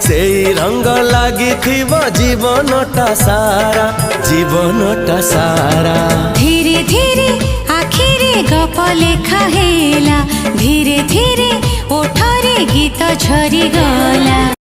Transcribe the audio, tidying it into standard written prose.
से रंग लगी जीवनटा सारा जीवनटा सारा। धीरे धीरे आखिरे गप लेखा हेला धीरे धीरे ओठरे गीत झरी गला।